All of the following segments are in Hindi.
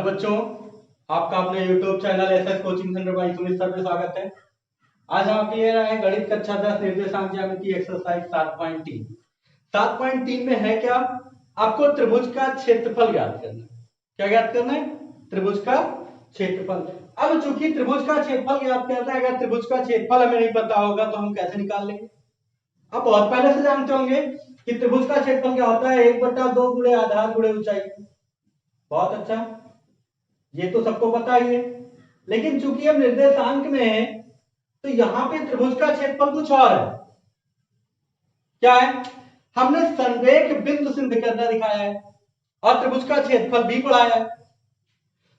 बच्चों, आपका अपने YouTube channel SS coaching centre by Sumit sir पे स्वागत है। आज हम आपके लिए रहे हैं गणित कक्षा 10 निर्देशांक ज्यामिति एक्सरसाइज 7.3। 7.3 में है क्या? आपको त्रिभुज का क्षेत्रफल ज्ञात करना है। क्या ज्ञात करना है? त्रिभुज का क्षेत्रफल। अब चूंकि त्रिभुज का क्षेत्रफल ज्ञात करना है, अगर त्रिभुज का क्षेत्रफल हमें नहीं पता होगा तो हम कैसे निकाल लेंगे? आप बहुत पहले से जानते होंगे कि त्रिभुज का क्षेत्रफल क्या होता है, 1/2 गुणे आधार गुणे ऊंचाई। बहुत अच्छा, ये तो सबको पता ही है। लेकिन चूंकि हम निर्देशांक में है तो यहां पे त्रिभुज का क्षेत्रफल कुछ और है। क्या है? हमने संरेख बिंदु सिद्ध करना दिखाया है और त्रिभुज का क्षेत्रफल भी पढ़ाया है।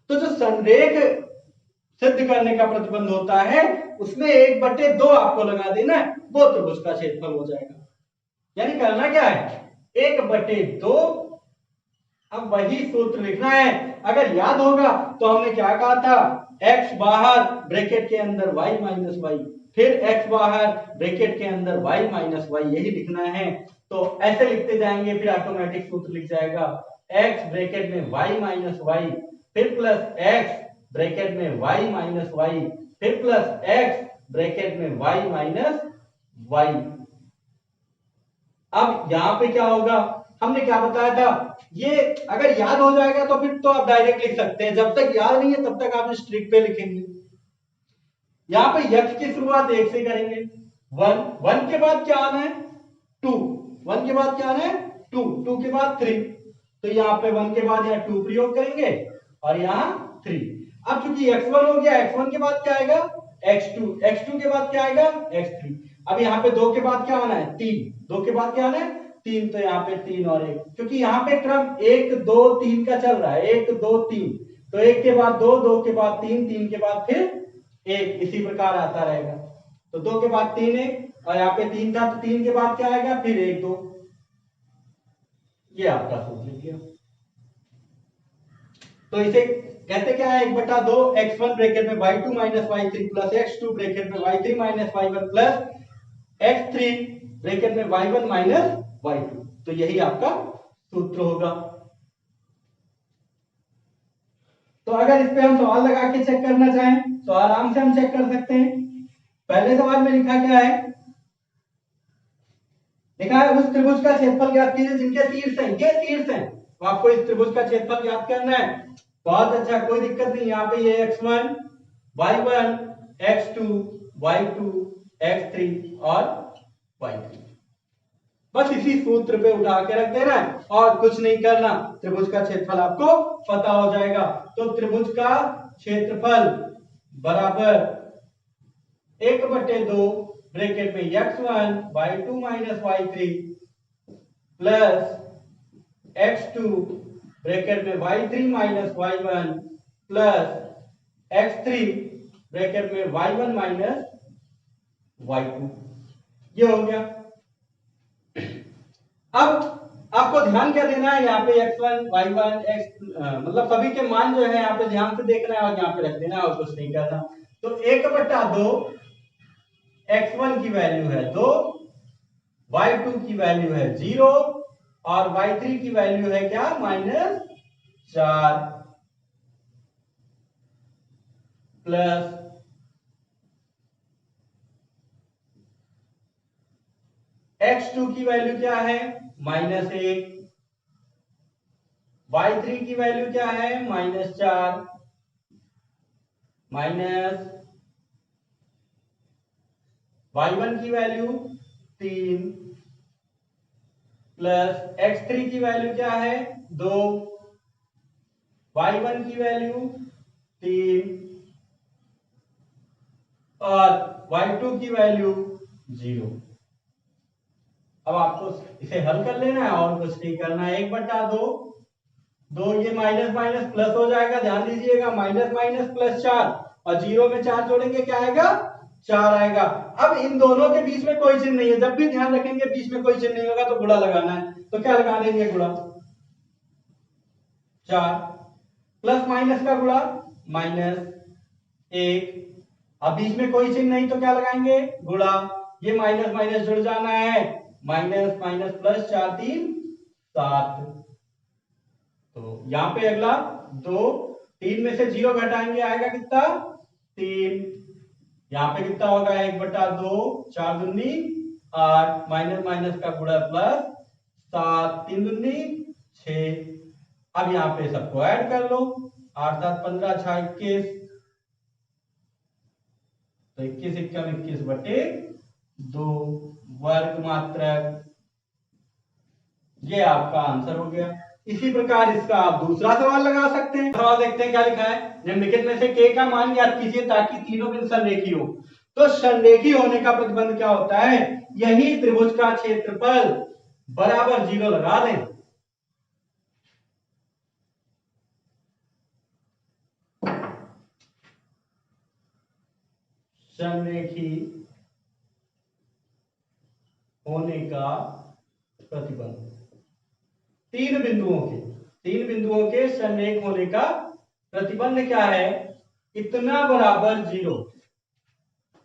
तो जो संरेख सिद्ध करने का प्रतिबंध होता है उसमें 1/2 आपको लगा देना है, वो त्रिभुज का क्षेत्रफल हो जाएगा। यानी करना क्या है? 1/2। अब वही सूत्र लिखना है। अगर याद होगा तो हमने क्या कहा था, x बाहर ब्रैकेट के अंदर y माइनस वाई, फिर x बाहर ब्रैकेट के अंदर y माइनस वाई, यही लिखना है। तो ऐसे लिखते जाएंगे, फिर ऑटोमेटिक सूत्र लिख जाएगा x ब्रैकेट में y माइनस वाई, फिर प्लस x ब्रैकेट में y माइनस वाई, फिर प्लस x ब्रैकेट में y माइनस वाई। अब यहां पे क्या होगा, हमने क्या बताया था, ये अगर याद हो जाएगा तो फिर तो आप डायरेक्ट लिख सकते हैं। जब तक याद नहीं है तब तक आप स्ट्रिक पे लिखेंगे। यहां पे यक्ष की शुरुआत 1 से करेंगे। 1 के बाद क्या आना है? 2। 1 के बाद क्या आना है? 2 के बाद 3। तो यहाँ पे 1 के बाद यहाँ 2 प्रयोग करेंगे और यहाँ 3। अब चूंकि x1 हो गया, x1 के बाद क्या आएगा? x2। x2 के बाद क्या आएगा? x3। अब यहाँ पे 2 के बाद क्या आना है? 3। 2 के बाद क्या आना है? 3। तो यहाँ पे 3 और 1, क्योंकि यहाँ पे क्रम 1 2 3 का चल रहा है। 1 2 3, तो 1 के बाद 2, 2 के बाद 3, 3 के बाद फिर 1, इसी प्रकार आता रहेगा। तो 2 के बाद 3 1, और यहाँ पे 3 था तो 3 के बाद क्या आएगा? फिर 1 2। ये आपका सूत्र लिख गया। तो इसे कहते क्या है? 1/2 x1 ब्रैकेट में y2 minus y3 plus x2 bracket में y3 minus y1 plus x3 bracket में y1 माइनस y2। तो यही आपका सूत्र होगा। तो अगर इस पे हम सवाल लगा के चेक करना चाहें तो आराम से हम चेक कर सकते हैं। पहले सवाल में लिखा क्या है? लिखा है उस त्रिभुज का क्षेत्रफल ज्ञात कीजिए जिनके शीर्ष हैं। ये शीर्ष हैं, तो आपको इस त्रिभुज का क्षेत्रफल ज्ञात करना है। बहुत अच्छा, कोई दिक्कत नहीं। यहाँ पे ये x1 y1 x2 y2 x3 और y3, बस इसी सूत्र पे उठा के रख देना है और कुछ नहीं करना। त्रिभुज का क्षेत्रफल आपको पता हो जाएगा। तो त्रिभुज का क्षेत्रफल बराबर 1/2 ब्रैकेट में x1 y2 minus y3 plus x2 bracket में y3 minus y1 plus x3 bracket में y1 माइनस y2। ये हो गया। अब आपको ध्यान क्या देना है? यहाँ पे x1 y1 मतलब सभी के मान जो है यहाँ पे ध्यान से देखना है और यहाँ पे रख देना है और कुछ नहीं करना। तो 1/2 x1 की वैल्यू है 2, y2 की वैल्यू है 0 और y3 की वैल्यू है क्या? -4 प्लस x2 की वैल्यू क्या है? -1। y3 की वैल्यू क्या है? -4 माइनस y1 की वैल्यू 3 प्लस x3 की वैल्यू क्या है? 2, y1 की वैल्यू 3 और y2 की वैल्यू 0। अब आपको इसे हल कर लेना है और कुछ नहीं करना है। 1/2 2, ये माइनस माइनस प्लस हो जाएगा, ध्यान दीजिएगा। माइनस माइनस प्लस 4 और 0 में 4 जोड़ेंगे क्या आएगा? 4 आएगा। अब इन दोनों के बीच में कोई चिन्ह नहीं है। जब भी ध्यान रखेंगे बीच में कोई चिन्ह नहीं होगा तो गुणा लगाना है। तो क्या लगा देंगे? गुणा 4 प्लस माइनस का गुणा -1। अब बीच में कोई चिन्ह नहीं तो क्या लगाएंगे? गुणा। ये माइनस माइनस जुड़ जाना है, माइनस माइनस प्लस 4 3 7। तो यहां पे अगला 2 3 में से 0 घटाएंगे आएगा कितना 3। यहाँ पे कितना होगा 1/2, 4 दूनी 8, माइनस माइनस का गुणा प्लस 7, 3 दूनी 6। अब यहाँ पे सबको ऐड कर लो, 8 7 15 6 21, तो 21 एकम 21/2 वर्ग मात्रक। ये आपका आंसर हो गया। इसी प्रकार इसका आप दूसरा सवाल लगा सकते हैं। सवाल देखते हैं क्या लिखा है। निम्नलिखित में से k का मान ज्ञात कीजिए ताकि तीनों बिंदु संरेखी हो। तो संरेखी होने का प्रतिबंध क्या होता है, यही त्रिभुज का क्षेत्रफल बराबर 0 लगा दें। संरेखी होने का प्रतिबंध तीन बिंदुओं के संरेख होने का प्रतिबंध क्या है, इतना बराबर 0,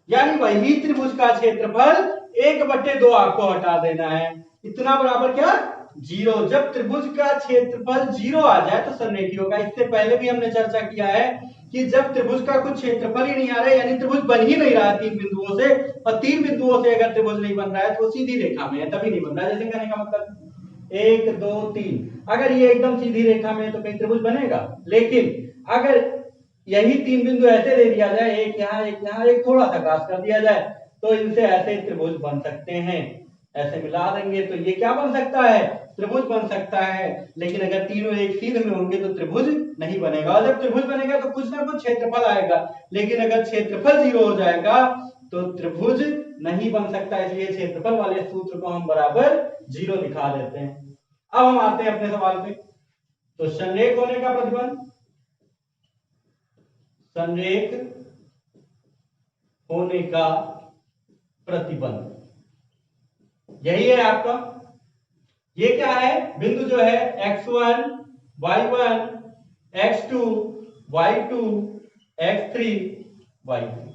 यानी वही त्रिभुज का क्षेत्रफल 1/2 आपको हटा देना है। इतना बराबर क्या 0। जब त्रिभुज का क्षेत्रफल 0 आ जाए तो संरेखी होगा। इससे पहले भी हमने चर्चा किया है कि जब त्रिभुज का कुछ क्षेत्रफल ही नहीं आ रहा है, यानी त्रिभुज बन ही नहीं रहा है 3 बिंदुओं से, और 3 बिंदुओं से अगर त्रिभुज नहीं बन रहा है तो सीधी रेखा में है, तभी नहीं बन रहा है। जैसे कहने का मतलब 1 2 3, अगर ये एकदम सीधी रेखा में है तो कहीं त्रिभुज बनेगा। लेकिन अगर यही 3 बिंदु ऐसे दे दिया जाए, एक यहाँ एक थोड़ा सा क्रॉस कर दिया जाए, तो इनसे ऐसे त्रिभुज बन सकते हैं। ऐसे मिला देंगे तो ये क्या बन सकता है, त्रिभुज बन सकता है। लेकिन अगर तीनों एक सीध में होंगे तो त्रिभुज नहीं बनेगा। और जब त्रिभुज बनेगा तो कुछ ना कुछ क्षेत्रफल आएगा, लेकिन अगर क्षेत्रफल 0 हो जाएगा तो त्रिभुज नहीं बन सकता। इसलिए क्षेत्रफल वाले सूत्र को हम बराबर 0 दिखा देते हैं। अब हम आते हैं अपने सवाल पे। तो संरेख होने का प्रतिबंध, संरेख होने का प्रतिबंध यही है आपका। ये क्या है, बिंदु जो है x1 y1 x2 y2 x3 y3।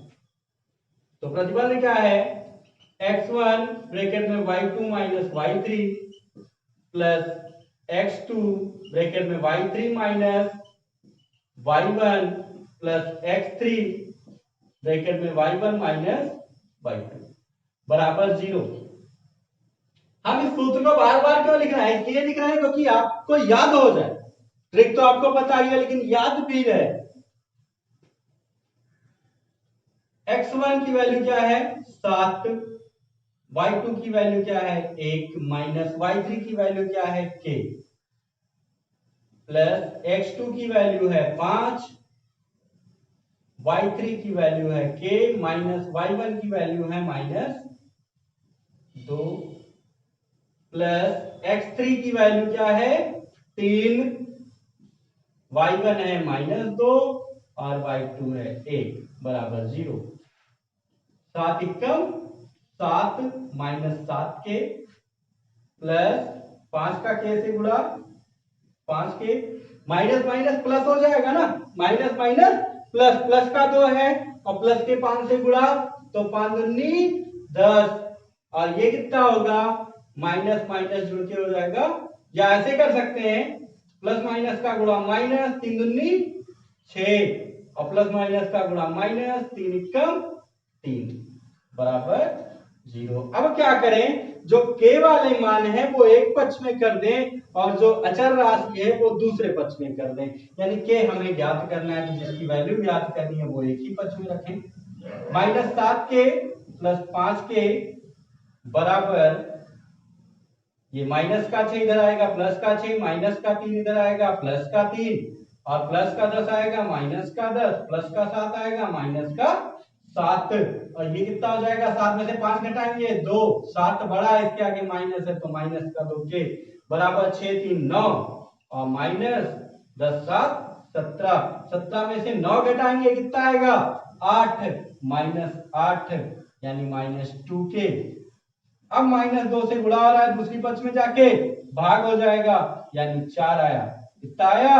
तो प्रतिबंध क्या है, x1 ब्रैकेट में y2 minus y3 plus x2 bracket में y3 minus y1 plus x3 bracket में y1 माइनस y2 बराबर 0। हम इस सूत्र को बार बार क्यों लिख रहे हैं, इसलिए लिख रहे हैं क्योंकि आपको याद हो जाए। ट्रिक तो आपको पता ही है लेकिन याद भी रहे। x1 की वैल्यू क्या है 7, y2 की वैल्यू क्या है 1 माइनस y3 की वैल्यू क्या है k, प्लस x2 की वैल्यू है 5, y3 की वैल्यू है k, माइनस y1 की वैल्यू है -2, प्लस x3 की वैल्यू क्या है 3, y1 है -2 और y2 है 1 बराबर 0। 7 एकम 7 माइनस 7 के प्लस 5 का k से गुणा 5 के, माइनस माइनस प्लस हो जाएगा ना, माइनस माइनस प्लस, प्लस का 2 है और प्लस के 5 से गुणा तो 5 दूनी 10, और ये कितना होगा माइनस माइनस जुड़ के हो जाएगा। या ऐसे कर सकते हैं प्लस माइनस का गुणा माइनस 3 दूनी 6 और प्लस माइनस का गुणा माइनस 3 एकम 3 बराबर 0। अब क्या करें, जो k वाले मान है वो एक पक्ष में कर दें और जो अचर राशि है वो दूसरे पक्ष में कर दें। यानी k हमें ज्ञात करना है तो जिसकी वैल्यू ज्ञात करनी है वो एक ही पक्ष में रखें। -7k प्लस 5k बराबर, ये माइनस का 6 इधर आएगा, प्लस का 6, माइनस का 3 इधर आएगा, प्लस का 3 और प्लस का 10 आएगा, माइनस का 10, प्लस का 7 आएगा, माइनस का 7, और ये कितना हो जाएगा 7 में से 5 घटाएंगे 2, 7 बड़ा है इसके आगे माइनस है तो माइनस का 2k बराबर 6 3 9 और माइनस 10 7 17, 17 में से 9 घटाएंगे कितना आएगा 8, -8 यानी -2k। अब -2 से गुणा हो रहा है दूसरी पक्ष में जाके भाग हो जाएगा यानी 4 आया, कितना आया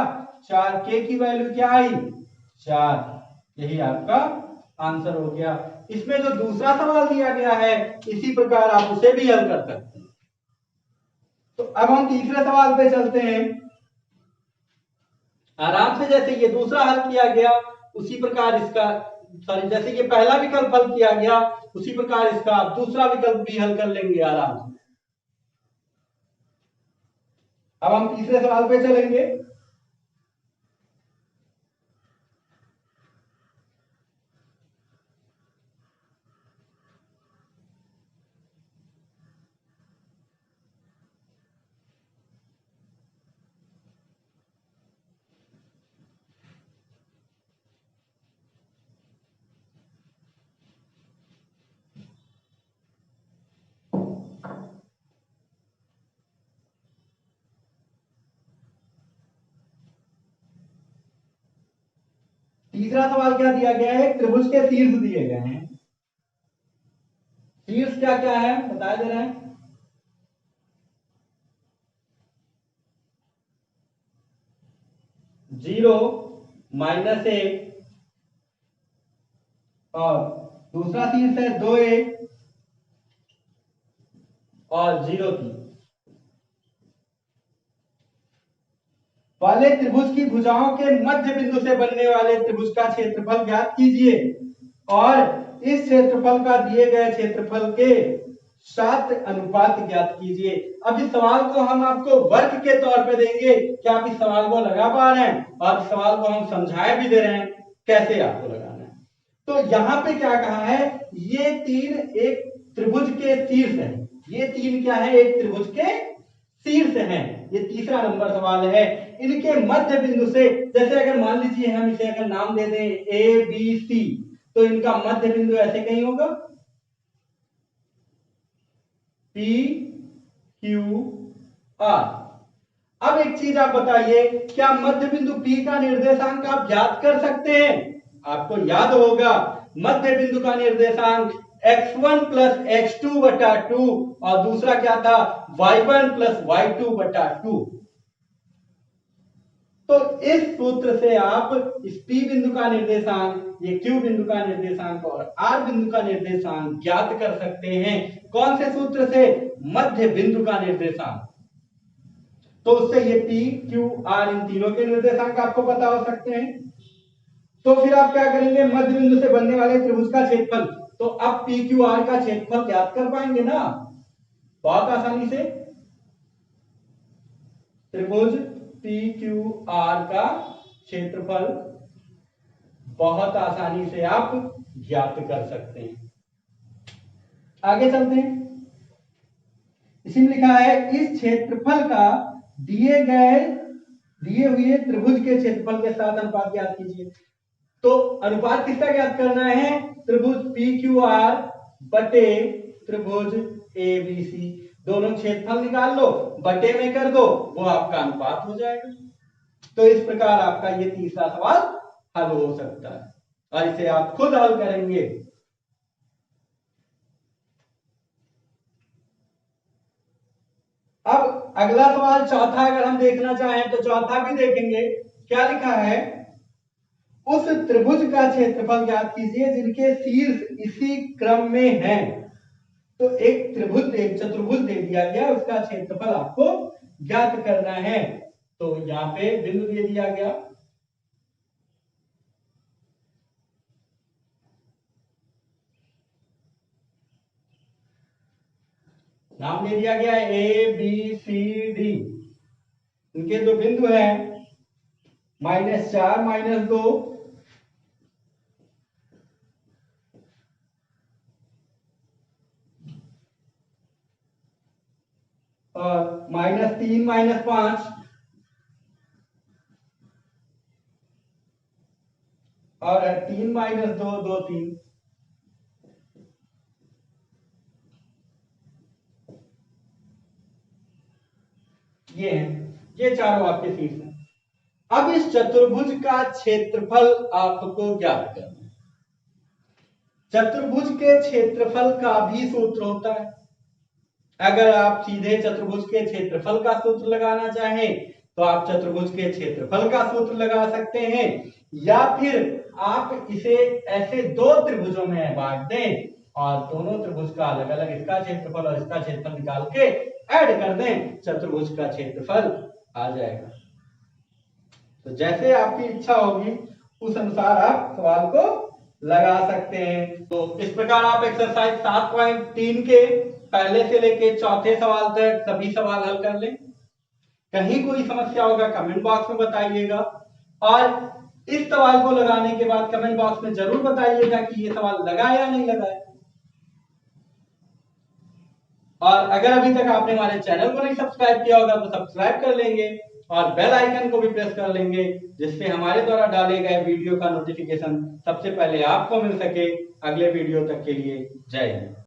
4k की वैल्यू क्या आई 4। यही आपका आंसर हो गया। इसमें जो दूसरा सवाल दिया गया है इसी प्रकार आप उसे भी हल कर सकते हैं। तो अब हम तीसरे सवाल पे चलते हैं। आराम से जैसे ये दूसरा हल किया गया उसी प्रकार इसका, सॉरी, जैसे ये पहला विकल्प हल किया गया उसी प्रकार इसका आप दूसरा विकल्प भी हल कर लेंगे आराम से। अब हम तीसरे सवाल पे चलेंगे। तीसरा सवाल क्या दिया गया है, त्रिभुज के शीर्ष दिए गए हैं। शीर्ष क्या क्या है बता दे रहे हैं। 0, -1 और दूसरा शीर्ष है 2a और 0, 3। वाले त्रिभुज की भुजाओं के मध्य बिंदु से बनने वाले त्रिभुज का क्षेत्रफल ज्ञात कीजिए और इस क्षेत्रफल का दिए गए क्षेत्रफल के 7 अनुपात ज्ञात कीजिए। अब इस सवाल को हम आपको वर्क के तौर पे देंगे कि आप इस सवाल को लगा पा रहे हैं और इस सवाल को हम समझाए भी दे रहे हैं कैसे आपको लगाना है। तो यहाँ पे क्या कहा है, ये 3 एक त्रिभुज के शीर्ष है। ये 3 क्या है, एक त्रिभुज के शीर्ष हैं। ये तीसरा नंबर सवाल है। इनके मध्य बिंदु से, जैसे अगर मान लीजिए हम इसे अगर नाम दे दें ABC, तो इनका मध्य बिंदु ऐसे कहीं होगा PQR। अब एक चीज आप बताइए, क्या मध्य बिंदु P का निर्देशांक आप ज्ञात कर सकते हैं? आपको याद होगा मध्य बिंदु का निर्देशांक x1 प्लस x2 बटा 2 और दूसरा क्या था y1 प्लस y2 बटा 2। तो इस सूत्र से आप इस P बिंदु का निर्देशांक, ये Q बिंदु का निर्देशांक और R बिंदु का निर्देशांक ज्ञात कर सकते हैं। कौन से सूत्र से? मध्य बिंदु का निर्देशांक। तो उससे ये P, Q, R इन तीनों के निर्देशांक आपको पता हो सकते हैं। तो फिर आप क्या करेंगे, मध्य बिंदु से बनने वाले त्रिभुज का क्षेत्रफल, तो अब PQR का क्षेत्रफल ज्ञात कर पाएंगे ना बहुत आसानी से। त्रिभुज PQR का क्षेत्रफल बहुत आसानी से आप ज्ञात कर सकते हैं। आगे चलते हैं। इसमें लिखा है इस क्षेत्रफल का दिए हुए त्रिभुज के क्षेत्रफल के साथ अनुपात ज्ञात कीजिए। तो अनुपात किसका ज्ञात करना है? त्रिभुज PQR बटे त्रिभुज ABC। दोनों क्षेत्रफल निकाल लो, बटे में कर दो, वो आपका अनुपात हो जाएगा। तो इस प्रकार आपका ये तीसरा सवाल हल हो सकता है और इसे आप खुद हल करेंगे। अब अगला सवाल चौथा अगर हम देखना चाहें तो चौथा भी देखेंगे। क्या लिखा है, उस त्रिभुज का क्षेत्रफल ज्ञात कीजिए जिनके शीर्ष इसी क्रम में हैं। तो एक चतुर्भुज दे दिया गया, उसका क्षेत्रफल आपको ज्ञात करना है। तो यहाँ पे बिंदु दे दिया गया, नाम दे दिया गया ABCD। इनके जो बिंदु हैं -4, -2 और -3, -5 और 3, -2, 2, 3। ये हैं, ये चारों आपके शीर्ष हैं। अब इस चतुर्भुज का क्षेत्रफल आपको ज्ञात करना है। चतुर्भुज के क्षेत्रफल का भी सूत्र होता है। अगर आप सीधे चतुर्भुज के क्षेत्रफल का सूत्र लगाना चाहें तो आप चतुर्भुज के क्षेत्रफल का सूत्र लगा सकते हैं, या फिर आप इसे ऐसे दो त्रिभुजों में बांट दें और दोनों त्रिभुज का अलग अलग इसका क्षेत्रफल और इसका क्षेत्रफल निकाल के ऐड कर दें, चतुर्भुज का क्षेत्रफल आ जाएगा। तो जैसे आपकी इच्छा होगी उस अनुसार आप सवाल को लगा सकते हैं। तो इस प्रकार आप एक्सरसाइज 7.3 के पहले से लेके चौथे सवाल तक सभी सवाल हल कर लें। कहीं कोई समस्या होगा कमेंट बॉक्स में बताइएगा, और इस सवाल को लगाने के बाद कमेंट बॉक्स में जरूर बताइएगा कि ये सवाल लगा या नहीं लगा है। और अगर अभी तक आपने हमारे चैनल को नहीं सब्सक्राइब किया होगा तो सब्सक्राइब कर लेंगे और बेल आइकन को भी प्रेस कर लेंगे, जिससे हमारे द्वारा डाले गए वीडियो का नोटिफिकेशन सबसे पहले आपको मिल सके। अगले वीडियो तक के लिए जय हिंद।